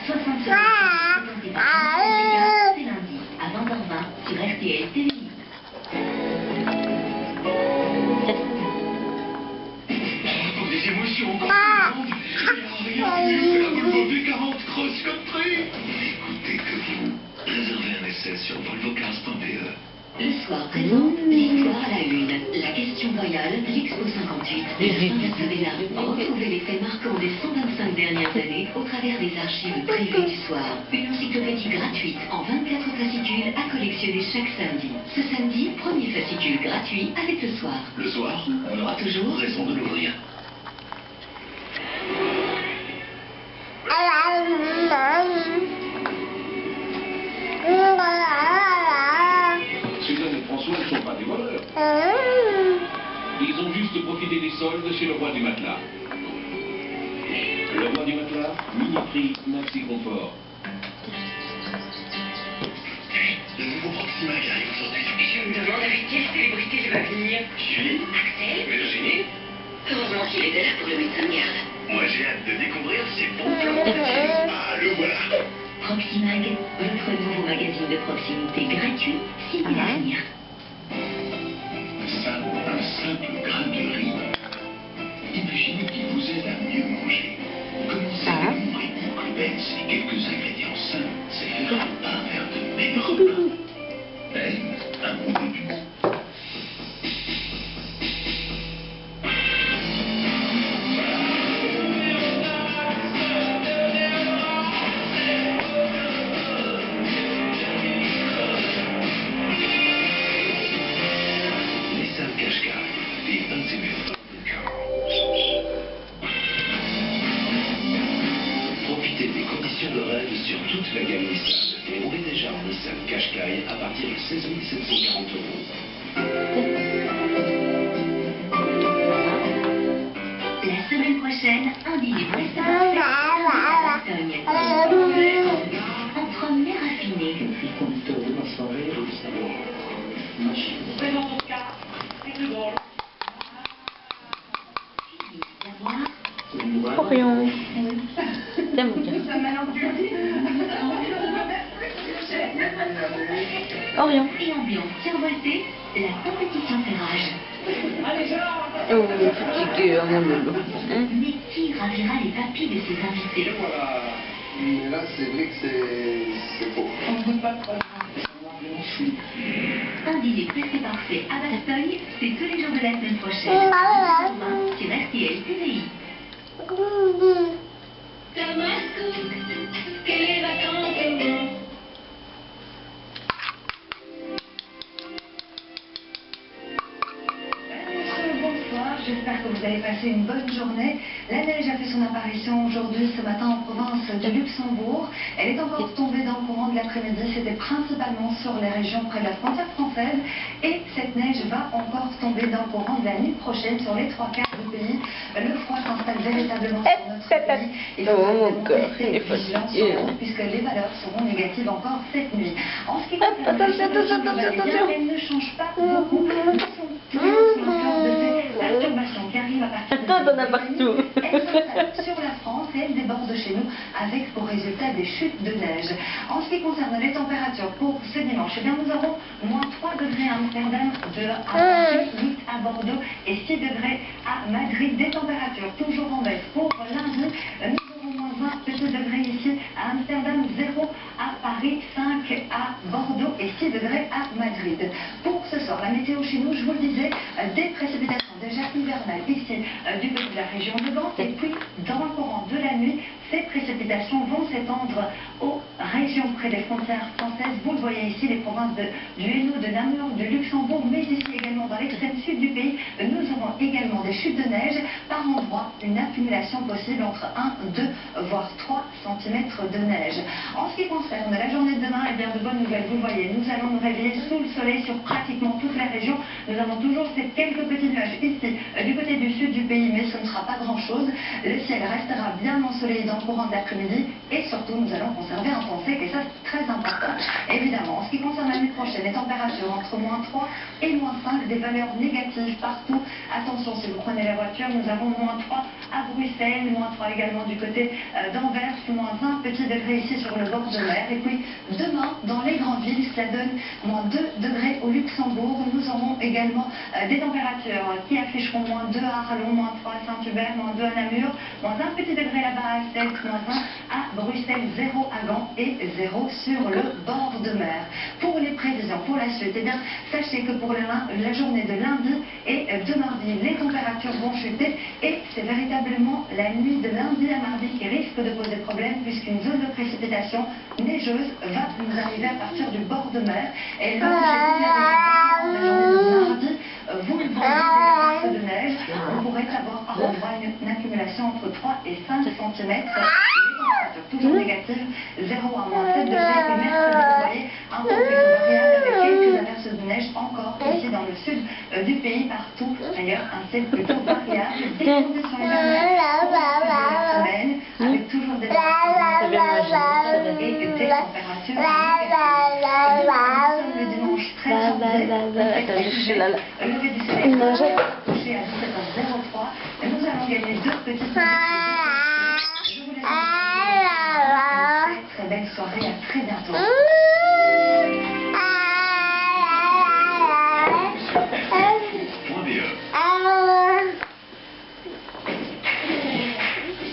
65 c'est lundi à 20h20 sur RTL TVI. Des émotions encore plus grandes. Rien de mieux que la Volvo V40 Cross Country. Écoutez que vous réservez un essai sur volvocars.be. Le soir présente l'histoire à la une. La question royale, l'Expo 58 de la Saint-Bernard. Retrouvez les faits marquants des 125 dernières années au travers des archives privées du soir. Une encyclopédie gratuite en 24 fascicules à collectionner chaque samedi. Ce samedi, premier fascicule gratuit avec le soir. Le soir, on aura toujours raison de l'ouvrir. Suzanne et François ne sont pas des voleurs. Ils ont juste profité des soldes chez le roi du matelas. Le roi du matelas, mini-prix, maxi confort. Le nouveau Proximag arrive aujourd'hui. Je me demande avec quelle célébrité je vais venir. Julie, Axel? Virginie, Heureusement qu'il était là pour le médecin de garde. moi j'ai hâte de découvrir ces bons plans. Ah, le voilà. Proximag, votre nouveau magazine de proximité gratuit, signé à venir. Ça, un simple grain de riz. Imaginez qu'il vous aide à mieux manger. Commencez avec une vraie boucle Benz et quelques ingrédients sains. C'est faire un verre de meilleur repas. Benz, un bon début. Profitez des conditions de rêve sur toute la gamme Nissan et roulez déjà en Nissan Qashqai à partir de 16 740 €. La semaine prochaine, un dîner presque parfait à Bastogne. Entre mère affinée. Orion. T'aimes bien. Orion. Et ambiance survoltée, la compétition fait rage. Oh, fatigué, mon loulou. Mais qui ravira les papilles de ses invités? Voilà. Mais là, c'est vrai que c'est faux. Un dîner presque parfait à Bastogne, c'est tous les jours de la semaine prochaine. Sur RTL TVI. Bonsoir, j'espère que vous avez passé une bonne journée. La neige a fait son apparition aujourd'hui ce matin en province de Luxembourg. Elle est encore tombée dans le courant de l'après-midi. C'était principalement sur les régions près de la frontière française. Et cette neige va encore tomber dans le courant de la nuit prochaine sur les 3/4 du pays. Le froid s'installe véritablement sur notre pays. Il faudra rester vigilant sur la route puisque les valeurs seront négatives encore cette nuit. En ce qui concerne la situation, elle ne change pas beaucoup. Tous les jours sous l'influence de ces perturbations qui arrivent à partir de T'en as partout. elle s'installe sur la France et elle déborde chez nous avec pour résultat des chutes de neige. En ce qui concerne les températures pour ce dimanche, eh bien nous aurons moins 3 degrés à Amsterdam, 2 à Paris, 8 à Bordeaux et 6 degrés à Madrid. Des températures toujours en baisse pour lundi. Nous aurons moins 1 petit degré ici à Amsterdam, 0 à Paris, 5 à Bordeaux et 6 degrés à Madrid. Pour ce soir, la météo chez nous, je vous le disais, des précipitations déjà hivernales ici du côté de la région de Gand et puis dans le courant de la nuit, ces précipitations vont s'étendre aux régions près des frontières françaises. Vous le voyez ici, les provinces du Hainaut, de Namur, de Luxembourg, mais ici également dans l'extrême sud du pays, nous aurons également des chutes de neige, par endroits une accumulation possible entre 1, 2, voire 3 cm de neige. En ce qui concerne la journée de demain, eh bien de bonnes nouvelles, vous le voyez, nous allons nous réveiller sous le soleil sur pratiquement toute la région. Nous avons toujours ces quelques petits nuages ici, du côté du sud du pays, mais ce ne sera pas grand-chose. Le ciel restera bien ensoleillé dans le courant de l'après-midi et surtout nous allons conserver un temps sec et ça c'est très important. Évidemment, en ce qui concerne la nuit prochaine, les températures entre moins 3 et moins 5, des valeurs négatives partout. Attention, si vous prenez la voiture, nous avons moins 3 à Bruxelles, -3 également du côté d'Anvers, -1 petit degré ici sur le bord de mer. Et puis demain, dans les grandes villes, cela donne -2 degrés au Luxembourg. Nous aurons également des températures qui afficheront -2 à Arlon, -3 à Saint-Hubert, -2 à Namur, -1 petit degré là-bas à Sète, -1 à Bruxelles, 0 à Gand et 0 sur le bord de mer. Pour les prévisions, pour la suite, eh bien, sachez que pour la journée de lundi et de mardi, les températures vont chuter et c'est véritablement la nuit de lundi à mardi qui risque de poser problème puisqu'une zone de précipitation neigeuse va nous arriver à partir du bord de mer. Et elle va toucher toute la région la journée de mardi. Vous le voyez, des masses de neige. On pourrait avoir par endroit une accumulation entre 3 et 5 cm. Les températures toujours négatives, 0 à -7 degrés. Et mercredi, vous voyez, un temps plutôt variable avec quelques averses de neige encore ici dans le sud du pays, partout. D'ailleurs, un ciel plutôt variable. Des conditions hivernales pour la semaine, avec toujours des températures et des températures négatives. Le dimanche 13 janvier, le lever du soleil va toucher à 17h03 et nous allons gagner 2 petites minutes. Je vous laisse une très belle soirée, à très bientôt.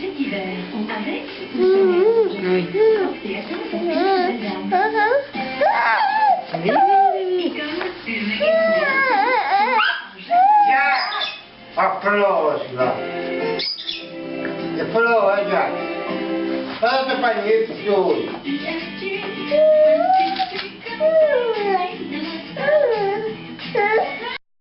Cet hiver, avec ou sans Oui. et atteindre son Oui. comme le magasin Applausi là. E però già. Fate paglietto.